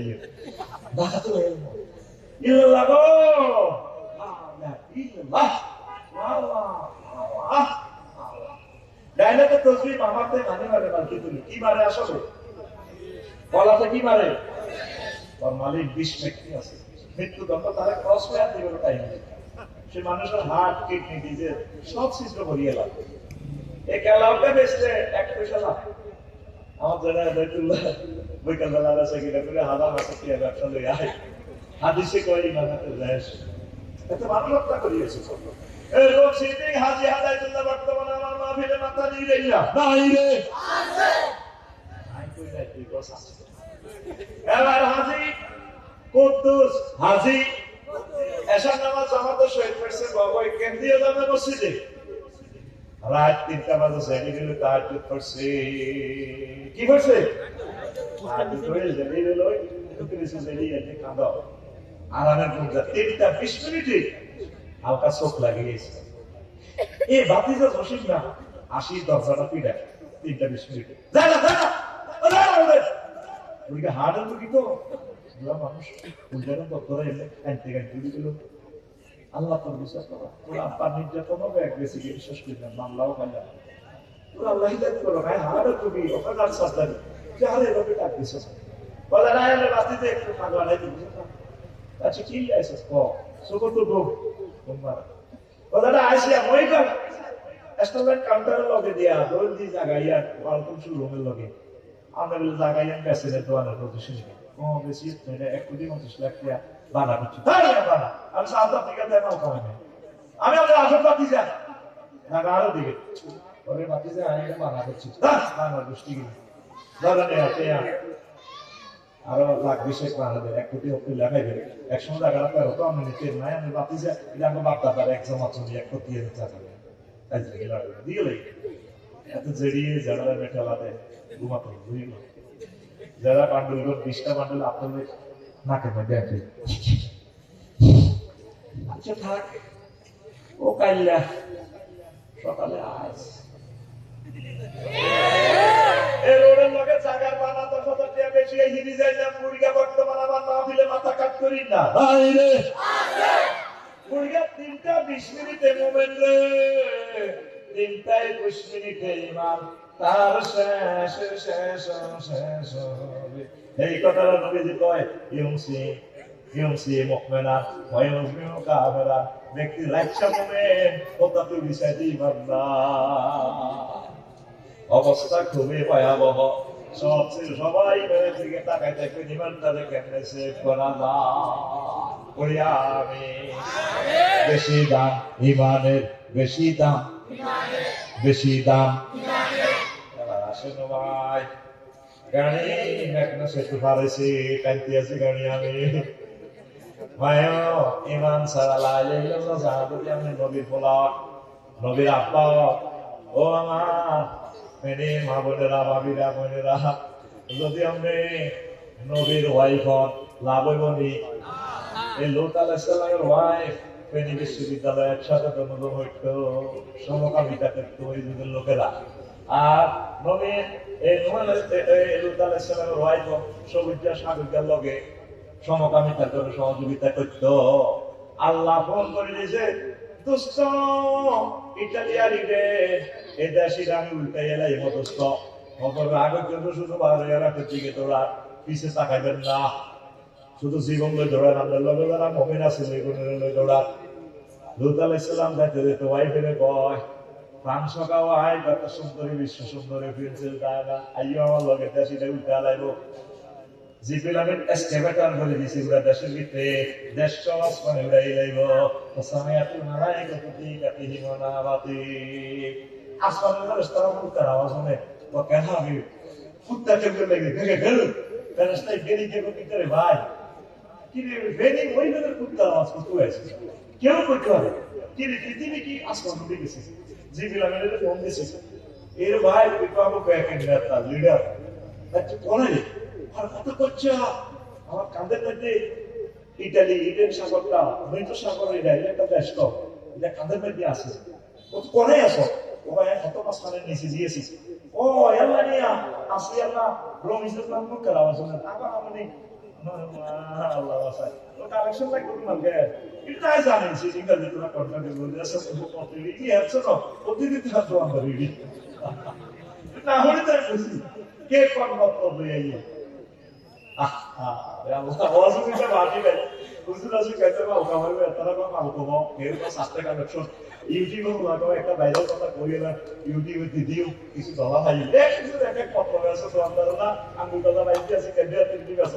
চাইয়ে দাঁড়াতে ইল্লাল্লাহ গো ইল্লাল্লাহ আল্লাহ আল্লাহ ডাইনাতে তসবিহ মামাতে মানে মারে বাকি তুমি কি মারে আসলে বলাতে কি মারে ওর মালিক বিষ ব্যক্তি আছে মৃত্যুদণ্ড তারা ক্রস হয়ে দিবে টাইম সে মানুষের হার্ট কিডনি ডিজিজ সব ছিদ্র ভরিয়ে লাগবে এই ক্যালাউটা বেচলে 1 পয়সা লাভ আমার জানা বাইতুল্লাহ বিকালবেলা আছে কিনা করে হাজার মাসে কি ব্যবসা লই আয় হাদিসে কই মানাতে যায় এত ভালো কথা করিয়েছে এই লোক সিটিং হাজি হাদায়তুল্লাহ বর্তমানে আমার মাহফিলে মাথা দিয়ে দেইলা নাই রে আছে আই কই যাই তুই কস আছে এবার হাজি কুদ্দুস হাজি এশার নামাজ জামাতে শহীদ করছে বাবা কেন্দ্রীয় জামে মসজিদে রাত 3টা বাজে সেটি গেল তাহাজ্জুদ পড়ছে কি করছে তাহাজ্জুদ পড়ে জেনে গেল তুমি সেটি এসে কাঁদো আরামের মধ্যে 3টা 20 মিনিটে হালকা চোখ লাগিয়েছে এই বাতিজা জসিম না 80 দরজাটা পিড়া 3টা 20 মিনিটে যা না ওইটা হাড়ের তো কি তো মানুষ উল্টানো ডক্টর এলে কাঁদতে কাঁদতে দিল আল্লাহ তোর বিশ্বাস করো তোর আব্বার নির্যাতন হবে এক বেশি বিশ্বাস করবেন মামলাও পাইলাম তোর আল্লাহ হিদায়ত করো ভাই হাড়ে তুমি ওখানে আর সার্জারি যে হারে এভাবে ডাক দিছিস বলে না এলে বাতিতে একটু পাগলা নাই দিবি আচ্ছা কি আইছিস ক সুকর তো গো তোমার বলে না আইসিয়া মই কর স্ট্যান্ডার্ড কাউন্টারের লগে দিয়া দোল দি জায়গায় ওয়ালকাম শুরু রুমের লগে আমরা জায়গায় মেসেজের দোয়ানের প্রদর্শনী ও বেশি এটা 1.25 লাখ টাকা বানা করছি তাই বানা আমি সাউথ আফ্রিকা থেকে মাল খাওয়াই আমি আমাদের আসল বাতি যা না আরো দিকে ওরে বাতি যা আমি এটা বানা করছি বানা গোষ্ঠী গিয়ে ধরেন আছে আরো লাখ 20 বানাবে 1 কোটি অব্দি লাগাইবে 100 টাকা রাখা হতো আমি নিতে নাই আমি বাতি যা এটা আমার বাপ দাদার একজন আছে 1 কোটি এর টাকা আজ দিলে এত জড়িয়ে যারা মেটালাতে ঘুমাতে বুঝিল যারা বান্ডুল 20টা বান্ডুল আপনাদের নাকে মধ্যে আছে আচ্ছা থাক ও কাইলা সকালে আস এই রোডের লগে জায়গার বানা 10,000 টাকা বেশি এই হিরি যাইলাম মুরগা বর্তমান আমার মাহফিলে মাথা কাট করি না ভাই রে আছে মুরগা 3টা 20 মিনিটে মোমেন্ট রে 3টা 20 মিনিটে ইমাম তার শেষ এই কথাটা নবীজি কয় ইউমসি মুমিনা ওয়া ইউজমিউ কাফিরা ব্যক্তি লাইকশা মুমিন ওটাতে বিষয় দি বান্দা অবস্থা খুবই ভয়াবহ সবাই মেরে দিকে তাকায় দেখবে ইমানটারে কেমনে সেভ করা যায় আমি বেশি দাম ইমানের বেশি দাম আসেন ভাই গাড়ি একটা সেতু পারেছি কান্তি আছে গাড়ি আমি ভাইও ইমান সারা লাইলে জানাতে আমি নবীর পোলা নবীর আব্বা ও আমার মেনে মা বোনেরা ভাবিরা বোনেরা যদি আমি নবীর ওয়াইফ লাভ হইবনি এই লোক আলাইহিস সালামের ওয়াইফ ফেনী বিশ্ববিদ্যালয়ে একসাথে জন্মগ্রহণ হইতো সমকামিতা করতো ওই যুগের লোকেরা আর নবীর এই লূত আলাইহিস সালামের ওয়াইফ সবুজা সাগরিকার লগে সমকামিতা করে সহযোগিতা করতো আল্লাহ ফোন করে দিয়েছে দোস্ত ইটালিয়ারি রে এই দেশের আমি উল্টাই এলাই দোস্ত খবর আগের জন্য শুধু বাজারের দিকে তোরা পিছে তাকাইবেন না শুধু জীবন লই দৌড়ান আমাদের লগে যারা মুমিন আছে জীবনের লই দৌড়ান লূত আলাইহিস সালাম যাইতে যেতে ওয়াইফের কয় ফ্রান্স কাও আই কত সুন্দরী বিশ্ব সুন্দরী প্রিন্সেস ডায়ানা আইও আমার লগে দেশিটা উল্টা লাইবো জিপিল আমি এসকেভেটর বলে দিছি পুরা দেশের ভিতরে দেশ সমাজ মানে উড়াই লাইব সামিয়াতুল মালাইকাতু তিকাতিহি মানাবাতি আসমানের রাস্তার কুত্তার আওয়াজ শুনে ও কেন আমি কুত্তা চোখে লেগে ভেঙে ফেল রাস্তায় বেরিয়ে গিয়ে ভিতরে ভাই কি রে বেরি ওই ধরনের কুত্তার আওয়াজ করতে হয়েছে কেউ করতে পারে কি রে পৃথিবী কি আসমান উঠে গেছে জিপিল আমি ফোন দিছি এর ভাই বিপাবো ব্যাকেন্ড নেতা লিডার আচ্ছা কোনে আর কত করছে আমার কাঁধের মধ্যে ইডেন সাগরটা মৃত সাগর একটা দেশ তো এটা কাঁধের মধ্যে আছে ও তো কোনে আসো ও ভাই কত মাস মানে নিচে দিয়েছি ও আল্লাহ নিয়া আসি আল্লাহ রমিজের নাম মুখ করা আছে আবার আমি আল্লাহ বাসায় তো কালেকশন লাগবে তোমাকে এটাই জানেন সে ইংরেজি তোরা কন্ট্রাক্ট বলে আছে কত রিডি আছে তো প্রতিদিন থাকবো আমরা রিডি না হলে তাই খুশি কে কোন গল্প বলে আইয়ে আল্লাহ ওয়াজ দিতে বাকি নাই বুঝতে পারছি কেটে বা ওকা হবে তারা বা মাল কমো এর তো সাথে কানেকশন ইউটিউবে লাগো একটা ভাইরাল কথা কইয়ে না ইউটিউবে দিদিও কিছু দলা ভাই কিছু দেখে কত আছে তো আমরা না আমি কথা ভাইতে আছে কেটে 3 দিন আছে